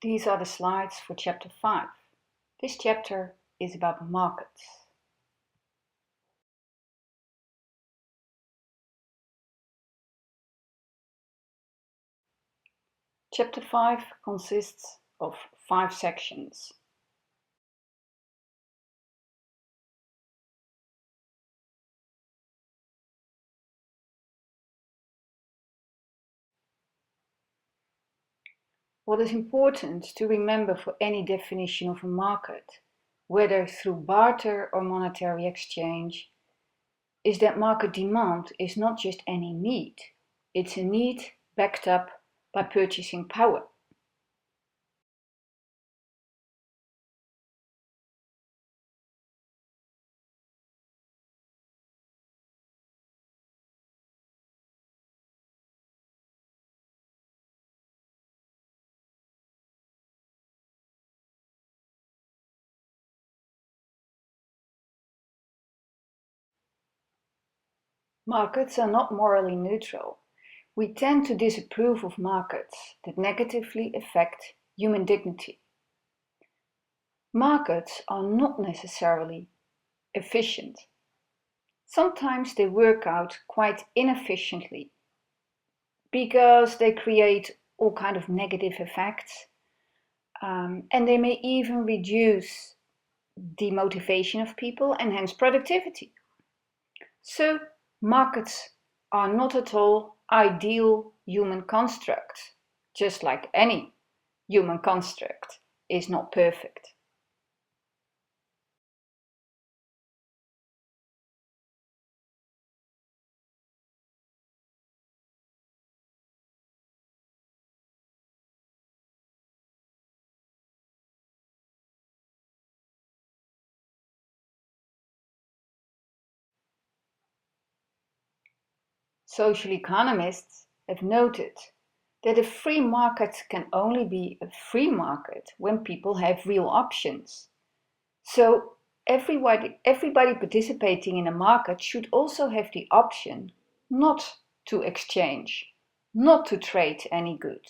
These are the slides for chapter 5. This chapter is about markets. Chapter 5 consists of 5 sections. What is important to remember for any definition of a market, whether through barter or monetary exchange, is that market demand is not just any need. It's a need backed up by purchasing power. Markets are not morally neutral. We tend to disapprove of markets that negatively affect human dignity. Markets are not necessarily efficient. Sometimes they work out quite inefficiently because they create all kinds of negative effects, and they may even reduce the motivation of people and hence productivity. So markets are not at all ideal human constructs, just like any human construct is not perfect. Social economists have noted that a free market can only be a free market when people have real options. So everybody participating in a market should also have the option not to exchange, not to trade any good.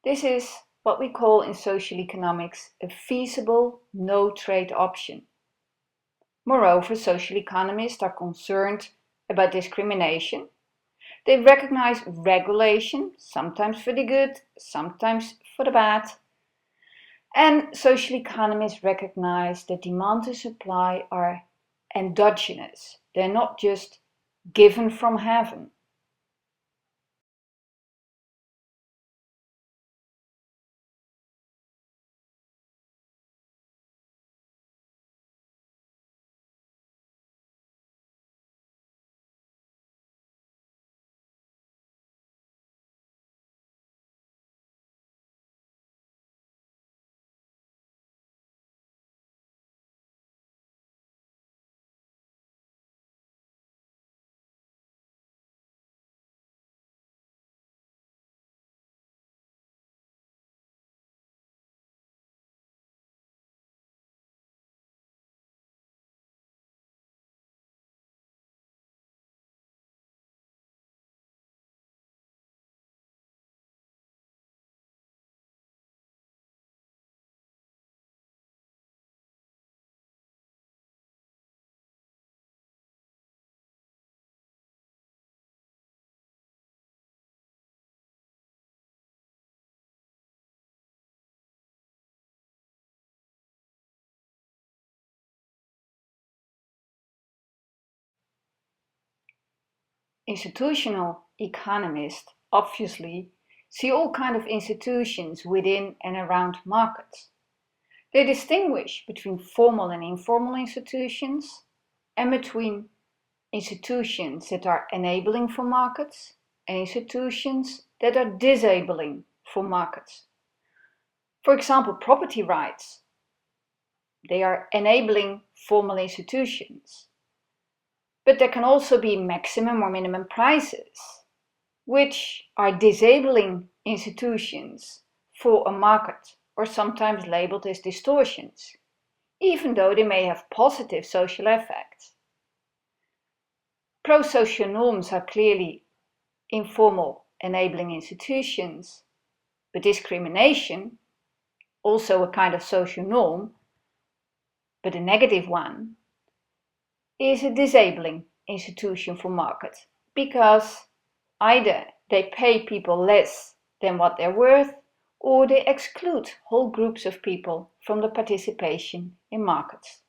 This is what we call in social economics a feasible no-trade option. Moreover, social economists are concerned about discrimination. They recognize regulation, sometimes for the good, sometimes for the bad. And social economists recognize that demand and supply are endogenous. They're not just given from heaven. Institutional economists obviously see all kinds of institutions within and around markets. They distinguish between formal and informal institutions and between institutions that are enabling for markets and institutions that are disabling for markets. For example, property rights. They are enabling formal institutions. But there can also be maximum or minimum prices, which are disabling institutions for a market, or sometimes labeled as distortions, even though they may have positive social effects. Pro-social norms are clearly informal enabling institutions, but discrimination also a kind of social norm, but a negative one, is a disabling institution for markets, because either they pay people less than what they're worth, or they exclude whole groups of people from the participation in markets.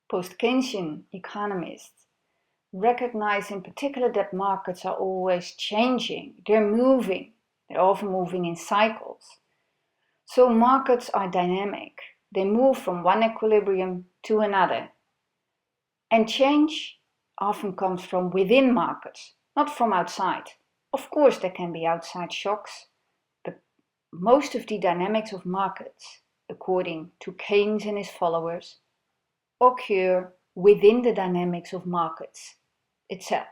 Post-Keynesian economists recognize in particular that markets are always changing, they're often moving in cycles. So markets are dynamic, they move from one equilibrium to another. And change often comes from within markets, not from outside. Of course, there can be outside shocks, but most of the dynamics of markets, according to Keynes and his followers, occur within the dynamics of markets itself.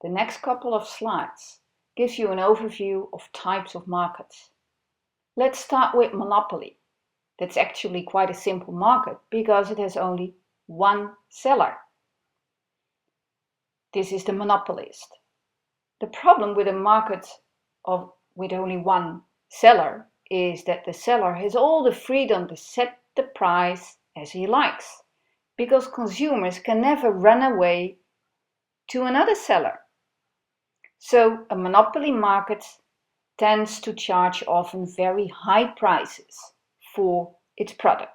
The next couple of slides gives you an overview of types of markets. Let's start with monopoly. That's actually quite a simple market because it has only one seller. This is the monopolist. The problem with a market with only one seller is that the seller has all the freedom to set the price as he likes, because consumers can never run away to another seller. So a monopoly market tends to charge often very high prices for its products.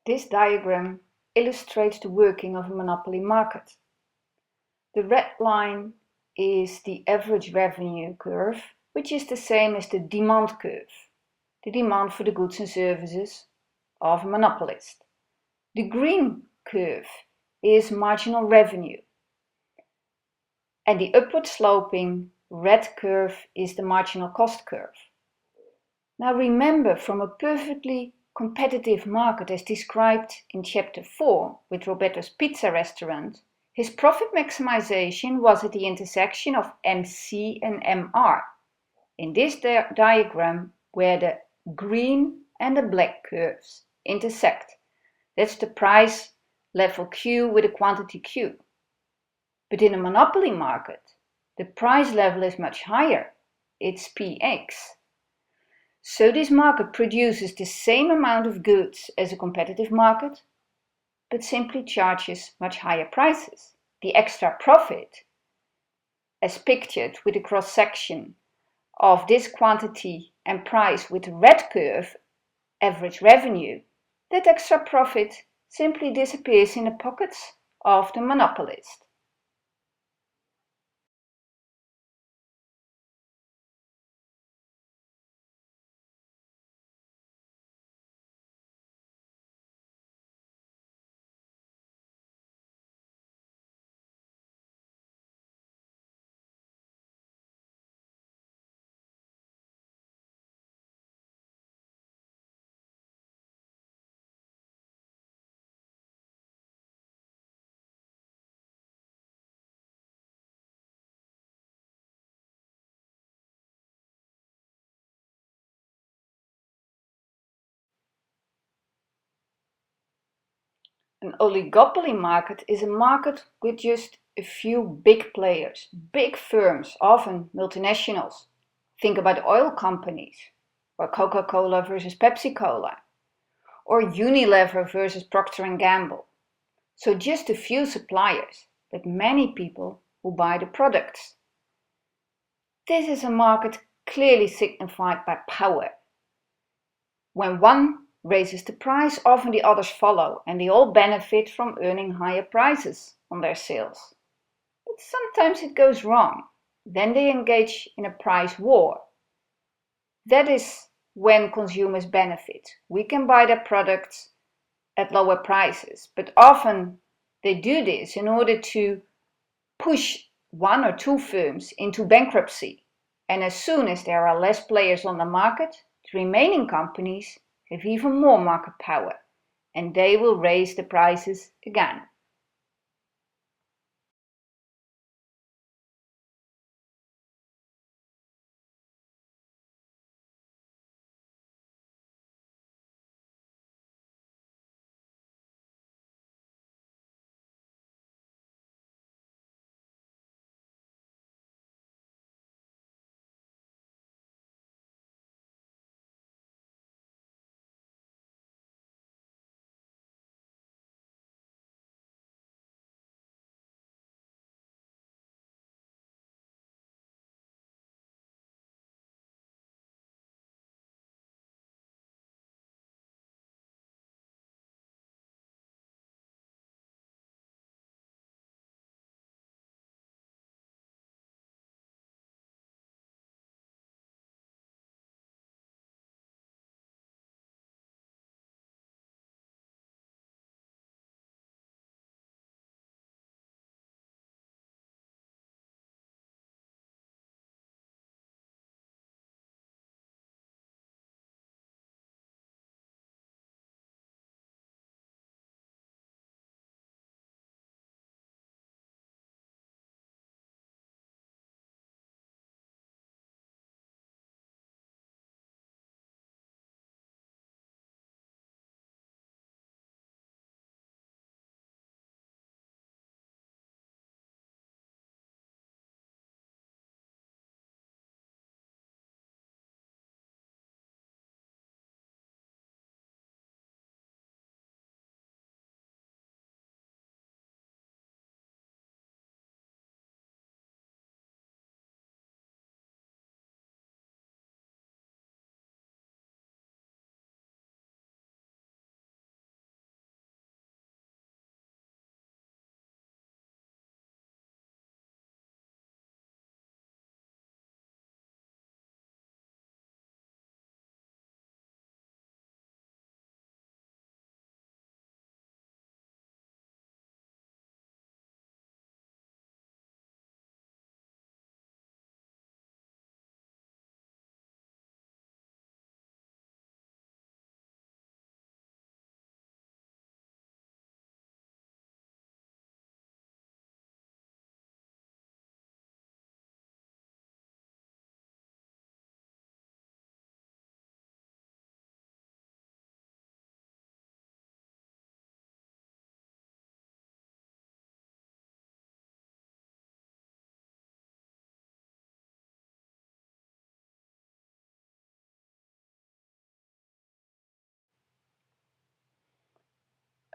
This diagram illustrates the working of a monopoly market. The red line is the average revenue curve, which is the same as the demand curve, the demand for the goods and services of a monopolist. The green curve is marginal revenue, and the upward sloping red curve is the marginal cost curve. Now remember, from a perfectly competitive market as described in chapter 4 with Roberto's pizza restaurant, his profit maximization was at the intersection of MC and MR. In this diagram where the green and the black curves intersect. That's the price level Q with a quantity Q. But in a monopoly market, the price level is much higher. It's PX. So this market produces the same amount of goods as a competitive market, but simply charges much higher prices. The extra profit, as pictured with a cross-section of this quantity and price with the red curve, average revenue, that extra profit simply disappears in the pockets of the monopolist. An oligopoly market is a market with just a few big players, big firms, often multinationals. Think about oil companies, or Coca-Cola versus Pepsi-Cola, or Unilever versus Procter & Gamble. So just a few suppliers, but many people who buy the products. This is a market clearly signified by power. When one raises the price, often the others follow, and they all benefit from earning higher prices on their sales. But sometimes it goes wrong. Then they engage in a price war. That is when consumers benefit. We can buy their products at lower prices, but often they do this in order to push one or two firms into bankruptcy. And as soon as there are less players on the market, the remaining companies have even more market power, and they will raise the prices again.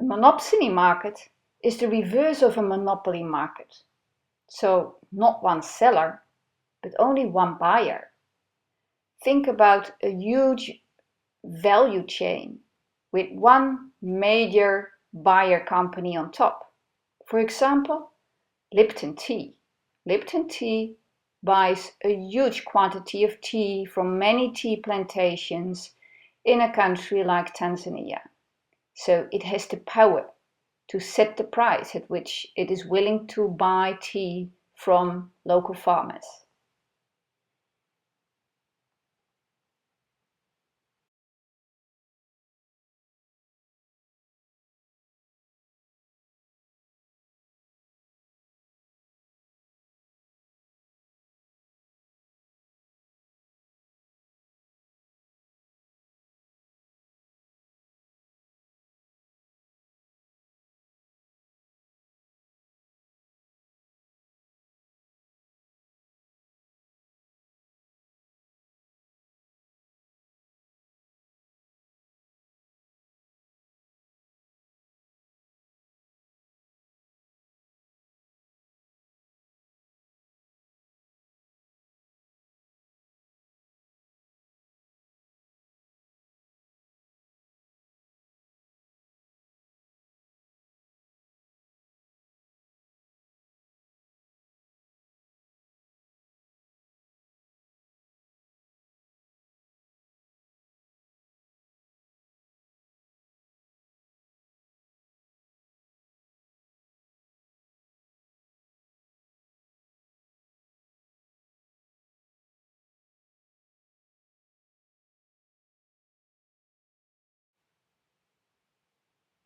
A monopsony market is the reverse of a monopoly market. So not one seller, but only one buyer. Think about a huge value chain with one major buyer company on top. For example, Lipton Tea. Lipton Tea buys a huge quantity of tea from many tea plantations in a country like Tanzania. So it has the power to set the price at which it is willing to buy tea from local farmers.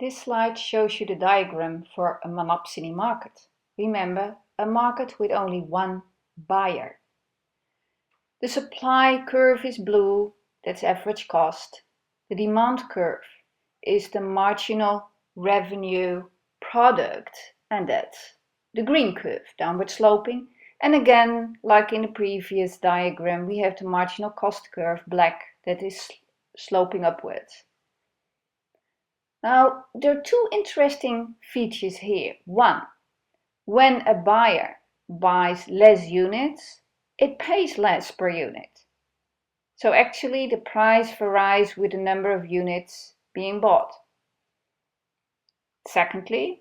This slide shows you the diagram for a monopsony market. Remember, a market with only one buyer. The supply curve is blue, that's average cost. The demand curve is the marginal revenue product, and that's the green curve, downward sloping. And again, like in the previous diagram, we have the marginal cost curve, black, that is sloping upwards. Now, there are two interesting features here. One, when a buyer buys less units, it pays less per unit. So actually the price varies with the number of units being bought. Secondly,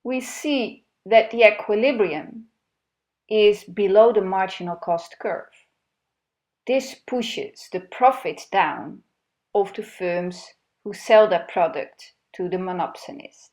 we see that the equilibrium is below the marginal cost curve. This pushes the profits down of the firms who sell their product to the monopsonist.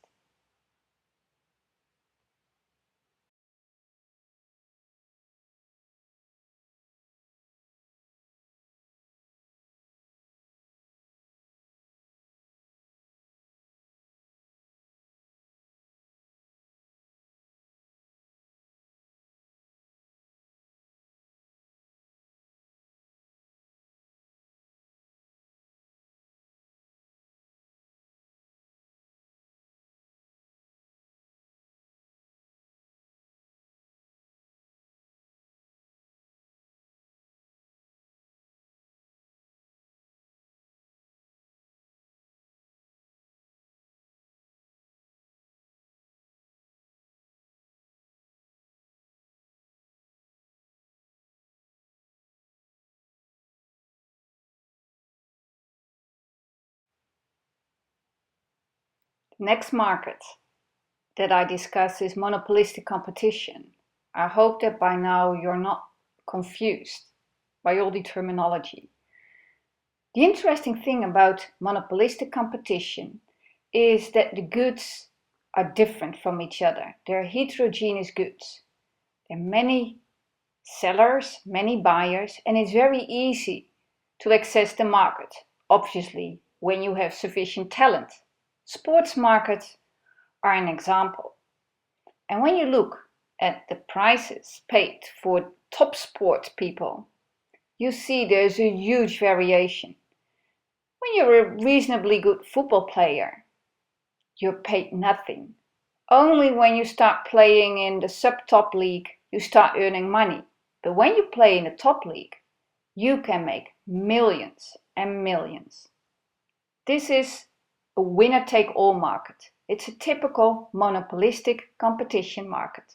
Next market that I discuss is monopolistic competition. I hope that by now you're not confused by all the terminology. The interesting thing about monopolistic competition is that the goods are different from each other. They're heterogeneous goods. There are many sellers, many buyers, and it's very easy to access the market, obviously, when you have sufficient talent. Sports markets are an example. And when you look at the prices paid for top sport people, you see there's a huge variation. When you're a reasonably good football player, you're paid nothing. Only when you start playing in the sub-top league, you start earning money. But when you play in the top league, you can make millions and millions. This is a winner-take-all market. It's a typical monopolistic competition market.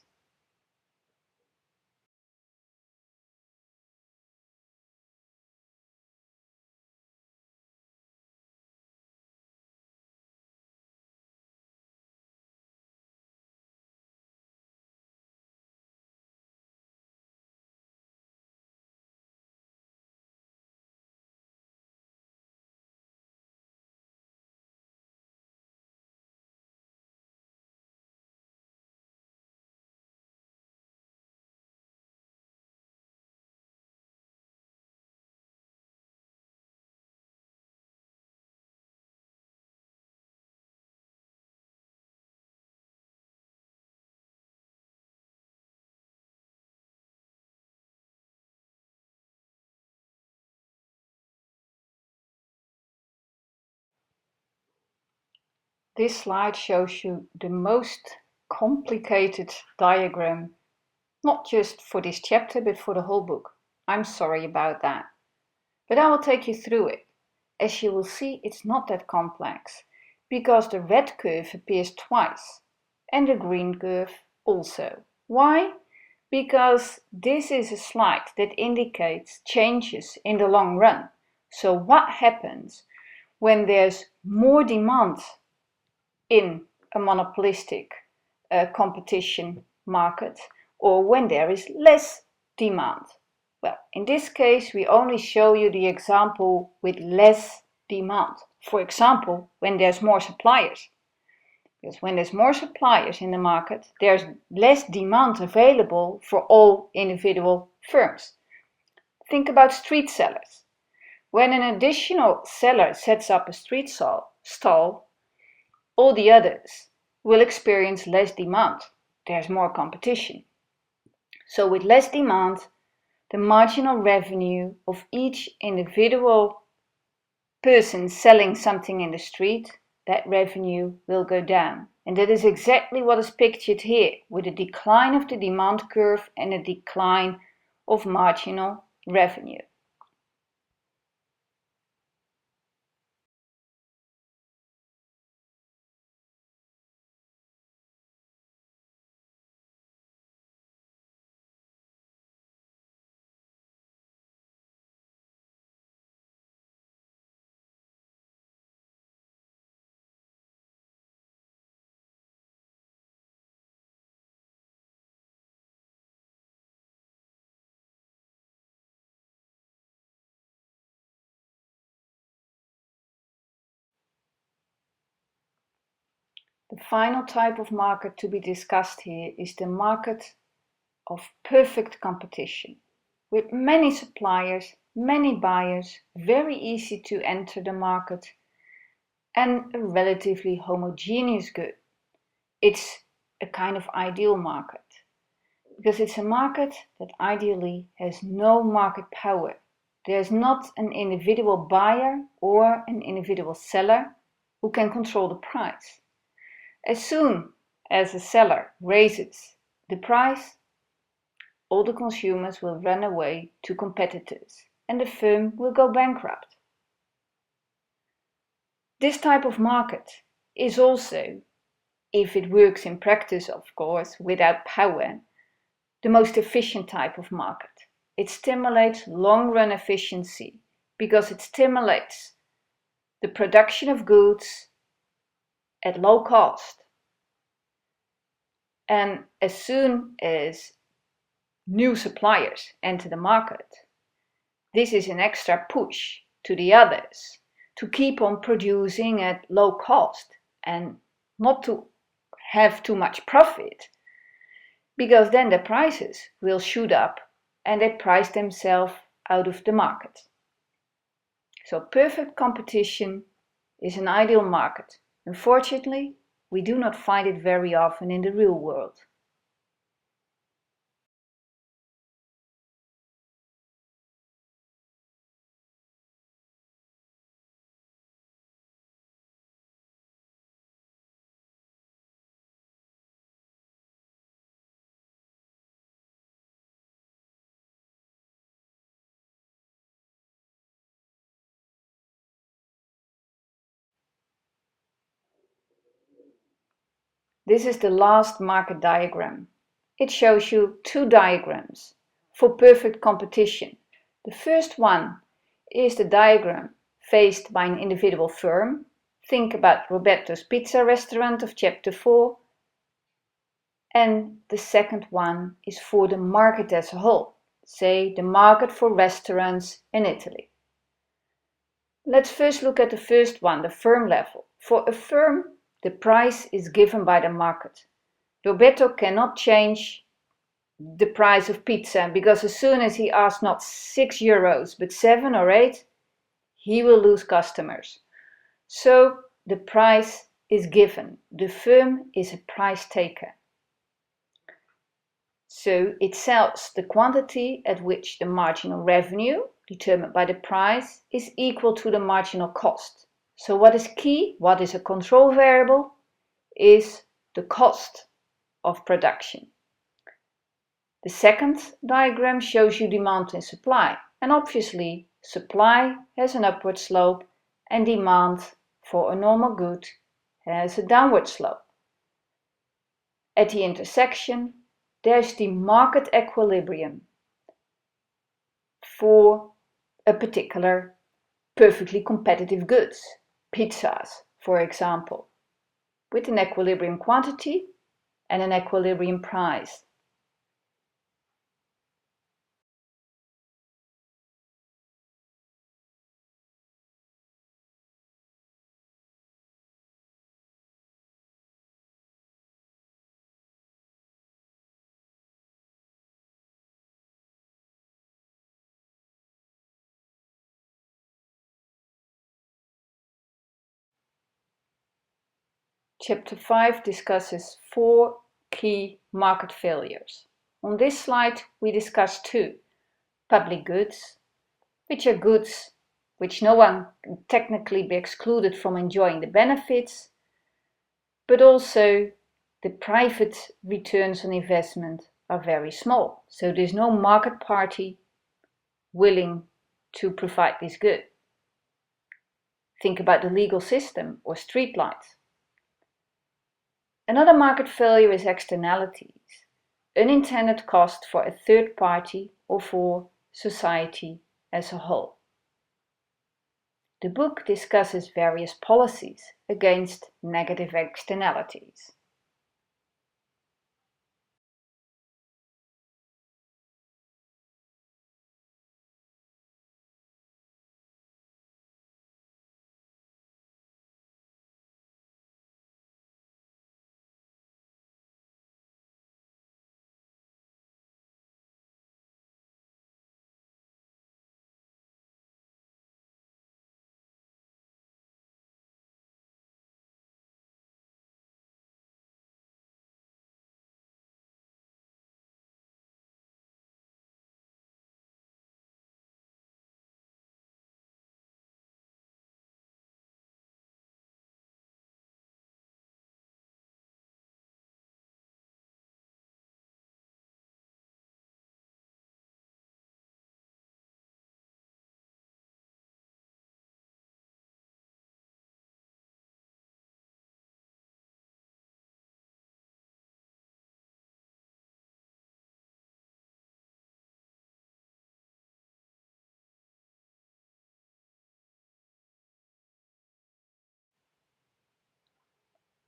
This slide shows you the most complicated diagram, not just for this chapter, but for the whole book. I'm sorry about that. But I will take you through it. As you will see, it's not that complex, because the red curve appears twice, and the green curve also. Why? Because this is a slide that indicates changes in the long run. So what happens when there's more demand in a monopolistic competition market, or when there is less demand? Well, in this case, we only show you the example with less demand. For example, when there's more suppliers. Because when there's more suppliers in the market, there's less demand available for all individual firms. Think about street sellers. When an additional seller sets up a street stall, all the others will experience less demand. There's more competition. So with less demand, the marginal revenue of each individual person selling something in the street, that revenue will go down. And that is exactly what is pictured here, with a decline of the demand curve and a decline of marginal revenue. The final type of market to be discussed here is the market of perfect competition, with many suppliers, many buyers, very easy to enter the market, and a relatively homogeneous good. It's a kind of ideal market, because it's a market that ideally has no market power. There's not an individual buyer or an individual seller who can control the price. As soon as a seller raises the price, all the consumers will run away to competitors and the firm will go bankrupt. This type of market is also, if it works in practice of course, without power, the most efficient type of market. It stimulates long-run efficiency because it stimulates the production of goods at low cost. And as soon as new suppliers enter the market, this is an extra push to the others to keep on producing at low cost and not to have too much profit, because then the prices will shoot up and they price themselves out of the market. So perfect competition is an ideal market. Unfortunately, we do not find it very often in the real world. This is the last market diagram. It shows you two diagrams for perfect competition. The first one is the diagram faced by an individual firm. Think about Roberto's Pizza Restaurant of Chapter 4. And the second one is for the market as a whole, say the market for restaurants in Italy. Let's first look at the first one, the firm level. For a firm, the price is given by the market. Roberto cannot change the price of pizza because as soon as he asks not €6 but 7 or 8, he will lose customers. So the price is given. The firm is a price taker. So it sells the quantity at which the marginal revenue, determined by the price, is equal to the marginal cost. So what is key, what is a control variable, is the cost of production. The second diagram shows you demand and supply. And obviously, supply has an upward slope and demand for a normal good has a downward slope. At the intersection, there's the market equilibrium for a particular perfectly competitive goods, pizzas, for example, with an equilibrium quantity and an equilibrium price. Chapter 5 discusses 4 key market failures. On this slide we discuss 2. Public goods, which are goods which no one can technically be excluded from enjoying the benefits, but also the private returns on investment are very small. So there's no market party willing to provide this good. Think about the legal system or street lights. Another market failure is externalities, unintended cost for a third party or for society as a whole. The book discusses various policies against negative externalities.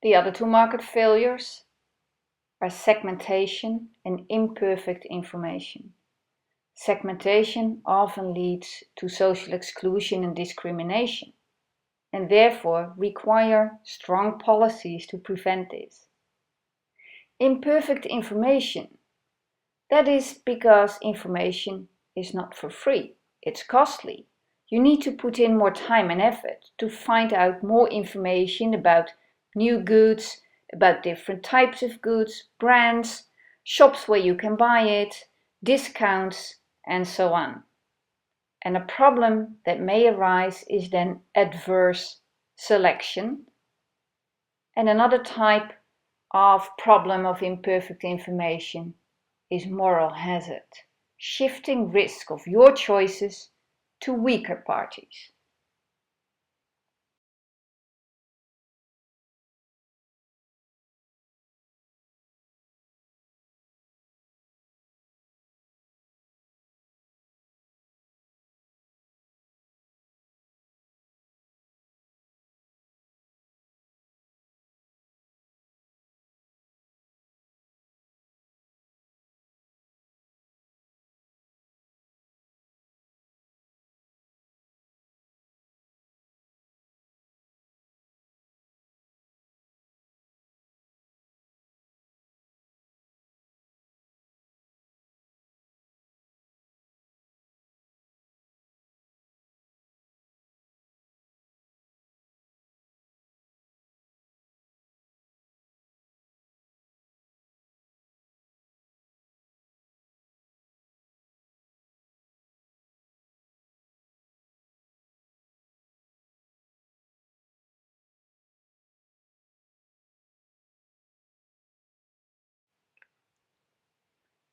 The other 2 market failures are segmentation and imperfect information. Segmentation often leads to social exclusion and discrimination, and therefore require strong policies to prevent this. Imperfect information, that is because information is not for free, it's costly. You need to put in more time and effort to find out more information about new goods, about different types of goods, brands, shops where you can buy it, discounts, and so on. And a problem that may arise is then adverse selection. And another type of problem of imperfect information is moral hazard, shifting risk of your choices to weaker parties.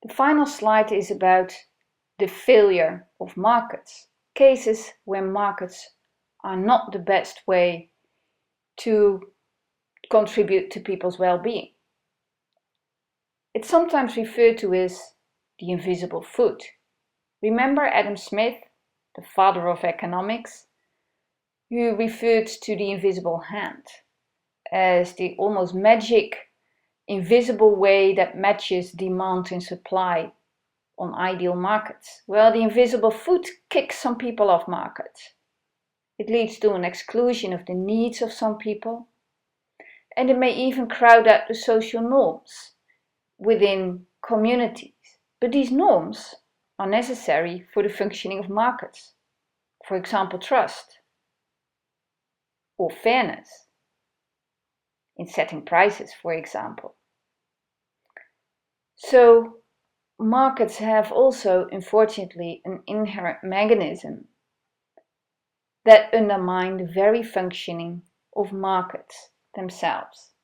The final slide is about the failure of markets, cases where markets are not the best way to contribute to people's well-being. It's sometimes referred to as the invisible foot. Remember Adam Smith, the father of economics, who referred to the invisible hand as the almost magic, invisible way that matches demand and supply on ideal markets. Well, the invisible foot kicks some people off markets. It leads to an exclusion of the needs of some people, and it may even crowd out the social norms within communities. But these norms are necessary for the functioning of markets. For example, trust or fairness. in setting prices, for example. So markets have also, unfortunately, an inherent mechanism that undermine the very functioning of markets themselves.